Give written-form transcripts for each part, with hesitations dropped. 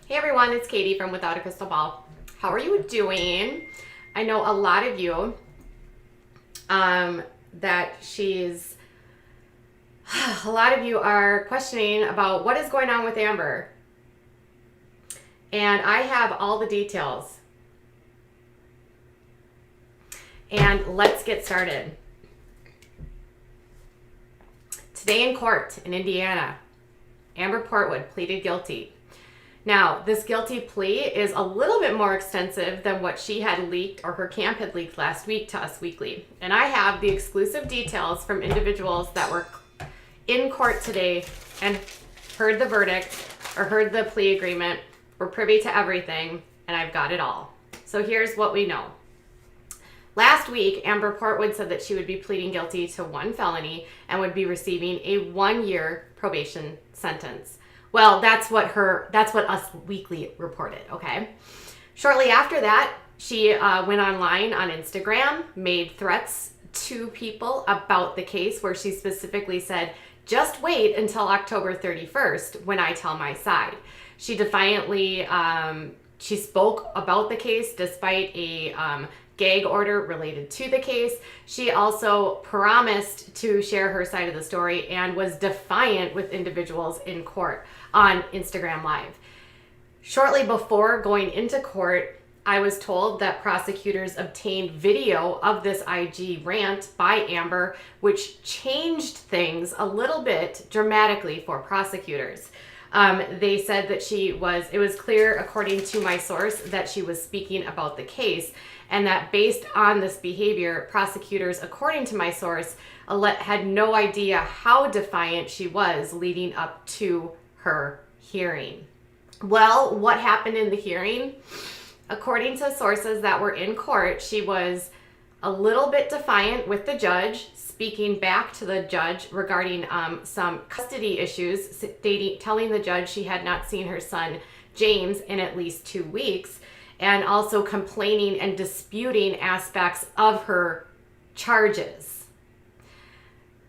Hey everyone, it's Katie from Without a Crystal Ball. How are you doing? I know a lot of you that a lot of you are questioning about what is going on with Amber. And I have all the details. And let's get started. Today in court in Indiana, Amber Portwood pleaded guilty. Now, this guilty plea is a little bit more extensive than what she had leaked or her camp had leaked last week to Us Weekly. And I have the exclusive details from individuals that were in court today and heard the verdict or heard the plea agreement, were privy to everything, and I've got it all. So here's what we know. Last week, Amber Portwood said that she would be pleading guilty to one felony and would be receiving a 1-year probation sentence. Well, that's what Us Weekly reported, okay? Shortly after that, she went online on Instagram, made threats to people about the case where she specifically said, just wait until October 31st when I tell my side. She defiantly, she spoke about the case despite a gag order related to the case. She also promised to share her side of the story and was defiant with individuals in court on Instagram Live. Shortly before going into court, I was told that prosecutors obtained video of this IG rant by Amber, which changed things a little bit dramatically for prosecutors. They said that it was clear, according to my source, that she was speaking about the case, and that based on this behavior, prosecutors, according to my source, had no idea how defiant she was leading up to her hearing. Well, what happened in the hearing? According to sources that were in court, she was a little bit defiant with the judge, speaking back to the judge regarding some custody issues, telling the judge she had not seen her son James in at least 2 weeks, and also complaining and disputing aspects of her charges.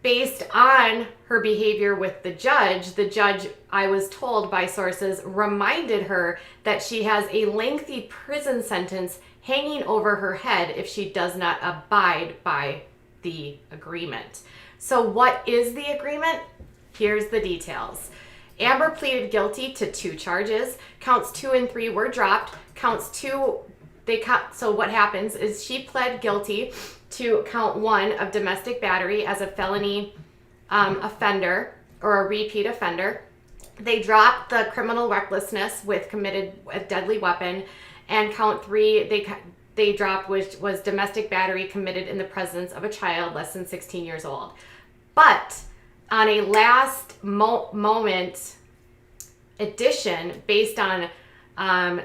Based on her behavior with the judge, I was told by sources, reminded her that she has a lengthy prison sentence hanging over her head if she does not abide by the agreement. So what is the agreement? Here's the details. Amber pleaded guilty to 2 charges. Counts 2 and 3 were dropped. So what happens is she pled guilty to count 1 of domestic battery as a felony offender or a repeat offender. They dropped the criminal recklessness with committed a deadly weapon, and count 3 they dropped, which was domestic battery committed in the presence of a child less than 16 years old. But on a last moment addition, based on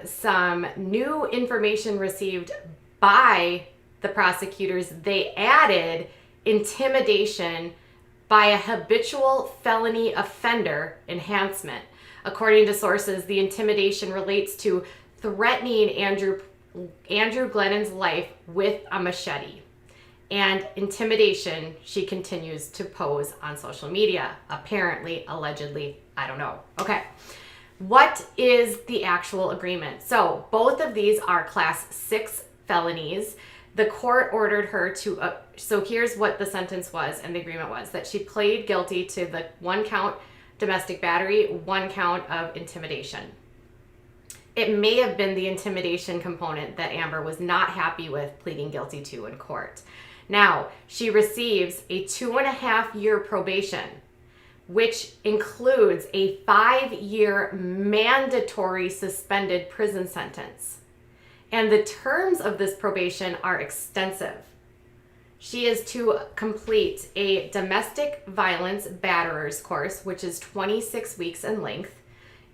some new information received by the prosecutors, they added intimidation by a habitual felony offender enhancement. According to sources, the intimidation relates to threatening Andrew Glennon's life with a machete. And intimidation, she continues to pose on social media. Apparently, allegedly, I don't know. Okay. What is the actual agreement? So both of these are class 6 felonies. The court ordered her to, so here's what the sentence was and the agreement was, that she pleaded guilty to the 1 count domestic battery, 1 count of intimidation. It may have been the intimidation component that Amber was not happy with pleading guilty to in court. Now, she receives a 2.5-year probation, which includes a 5-year mandatory suspended prison sentence. And the terms of this probation are extensive. She is to complete a domestic violence batterers course, which is 26 weeks in length,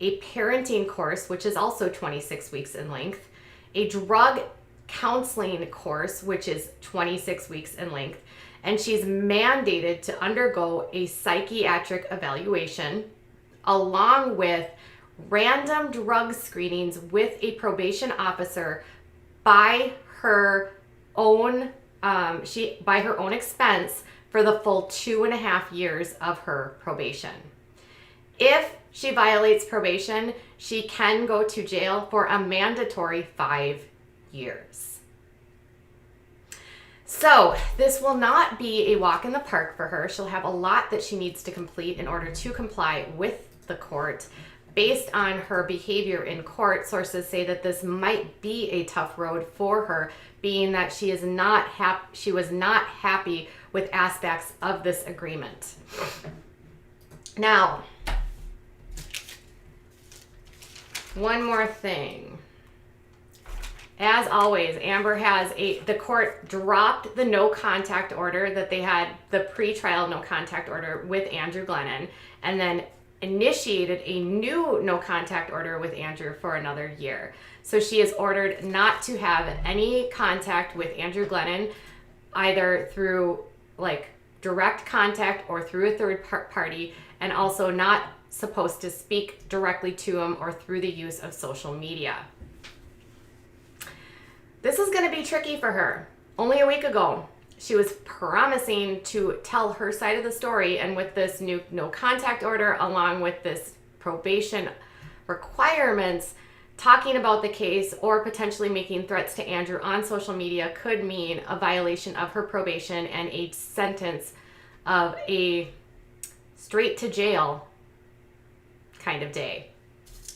a parenting course, which is also 26 weeks in length, a drug counseling course, which is 26 weeks in length, and she's mandated to undergo a psychiatric evaluation along with random drug screenings with a probation officer by her own expense for the full 2.5 years of her probation. If she violates probation, she can go to jail for a mandatory 5 years. So this will not be a walk in the park for her. She'll have a lot that she needs to complete in order to comply with the court. Based on her behavior in court, sources say that this might be a tough road for her, being that she was not happy with aspects of this agreement. Now, one more thing. As always, Amber has the court dropped the no contact order that they had, the pre-trial no contact order with Andrew Glennon, and then initiated a new no contact order with Andrew for another year. So she is ordered not to have any contact with Andrew Glennon, either through like direct contact or through a third party, and also not supposed to speak directly to him or through the use of social media. This is going to be tricky for her. Only a week ago, she was promising to tell her side of the story, and with this new no contact order, along with this probation requirements, talking about the case or potentially making threats to Andrew on social media could mean a violation of her probation and a sentence of a straight to jail kind of day.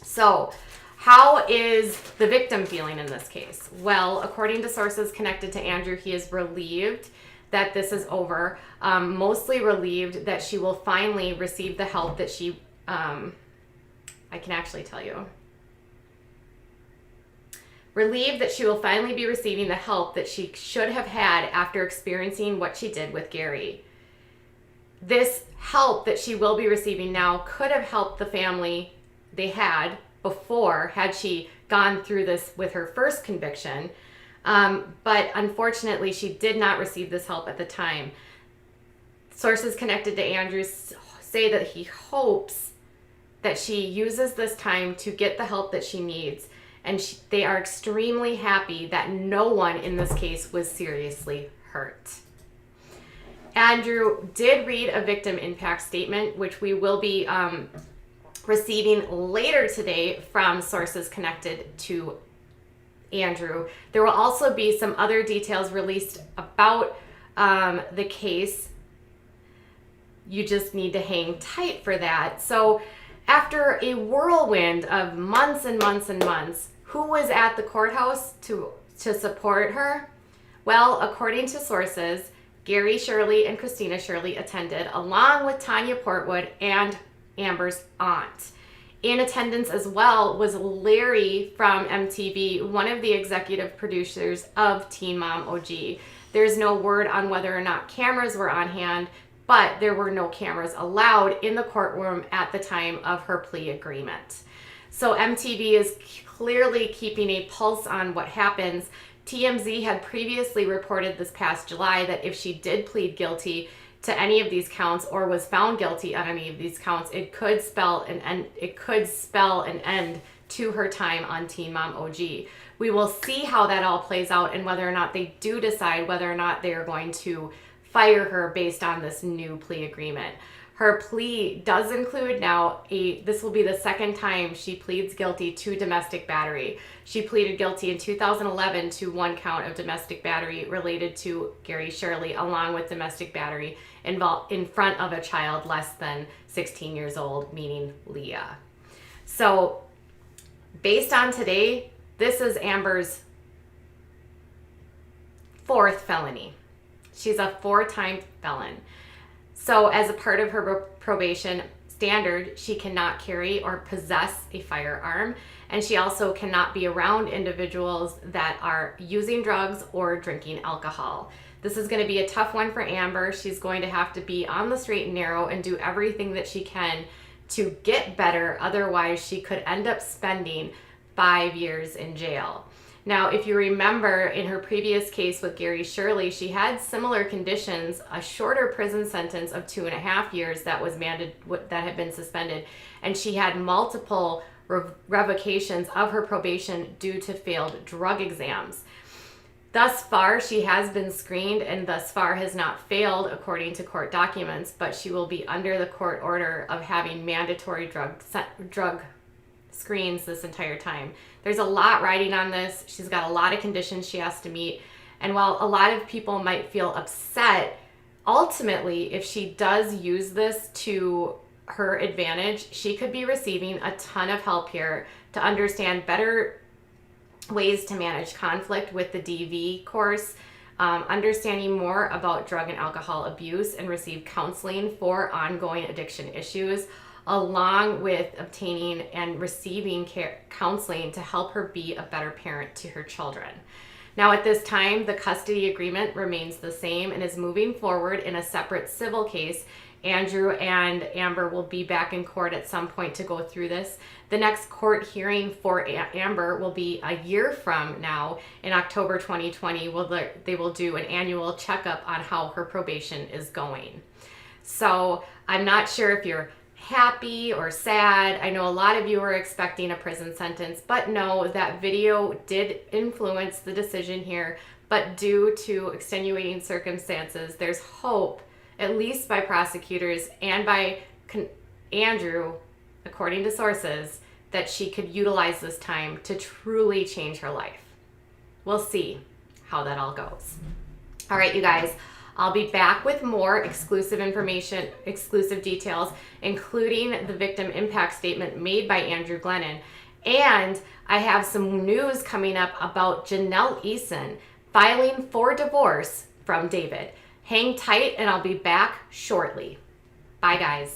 So how is the victim feeling in this case? Well, according to sources connected to Andrew, he is relieved that this is over, mostly relieved that she will finally receive the help that she, I can actually tell you. Relieved that she will finally be receiving the help that she should have had after experiencing what she did with Gary. This help that she will be receiving now could have helped the family they had before, had she gone through this with her first conviction. But unfortunately, she did not receive this help at the time. Sources connected to Andrew say that he hopes that she uses this time to get the help that she needs. And they are extremely happy that no one in this case was seriously hurt. Andrew did read a victim impact statement, which we will be receiving later today from sources connected to Andrew. There will also be some other details released about the case. You just need to hang tight for that. So after a whirlwind of months and months and months, who was at the courthouse to support her? Well, according to sources, Gary Shirley and Christina Shirley attended, along with Tanya Portwood and Amber's aunt. In attendance as well was Larry from MTV, one of the executive producers of Teen Mom OG. There's no word on whether or not cameras were on hand, but there were no cameras allowed in the courtroom at the time of her plea agreement. So MTV is clearly keeping a pulse on what happens. TMZ had previously reported this past July that if she did plead guilty to any of these counts or was found guilty on any of these counts, it could spell an end to her time on Teen Mom OG. We will see how that all plays out and whether or not they do decide whether or not they are going to fire her based on this new plea agreement. Her plea does include now this will be the second time she pleads guilty to domestic battery. She pleaded guilty in 2011 to one count of domestic battery related to Gary Shirley, along with domestic battery involved in front of a child less than 16 years old, meaning Leah. So based on today, this is Amber's fourth felony. She's a 4-time felon. So as a part of her probation standard, she cannot carry or possess a firearm, and she also cannot be around individuals that are using drugs or drinking alcohol. This is going to be a tough one for Amber. She's going to have to be on the straight and narrow and do everything that she can to get better. Otherwise, she could end up spending 5 years in jail. Now, if you remember in her previous case with Gary Shirley, she had similar conditions, a shorter prison sentence of 2.5 years that had been suspended, and she had multiple revocations of her probation due to failed drug exams. Thus far, she has been screened and thus far has not failed according to court documents, but she will be under the court order of having mandatory drug screens this entire time. There's a lot riding on this. She's got a lot of conditions she has to meet. And while a lot of people might feel upset, ultimately, if she does use this to her advantage, she could be receiving a ton of help here to understand better ways to manage conflict with the DV course, understanding more about drug and alcohol abuse, and receive counseling for ongoing addiction issues, along with obtaining and receiving counseling to help her be a better parent to her children. Now, at this time, the custody agreement remains the same and is moving forward in a separate civil case. Andrew and Amber will be back in court at some point to go through this. The next court hearing for Amber will be a year from now in October 2020. They will do an annual checkup on how her probation is going. So I'm not sure if you're happy or sad. I know a lot of you are expecting a prison sentence, but no, that video did influence the decision here. But due to extenuating circumstances, there's hope, at least by prosecutors and by Andrew, according to sources, that she could utilize this time to truly change her life. We'll see how that all goes. All right, you guys, I'll be back with more exclusive information, exclusive details, including the victim impact statement made by Andrew Glennon. And I have some news coming up about Janelle Eason filing for divorce from David. Hang tight and I'll be back shortly. Bye, guys.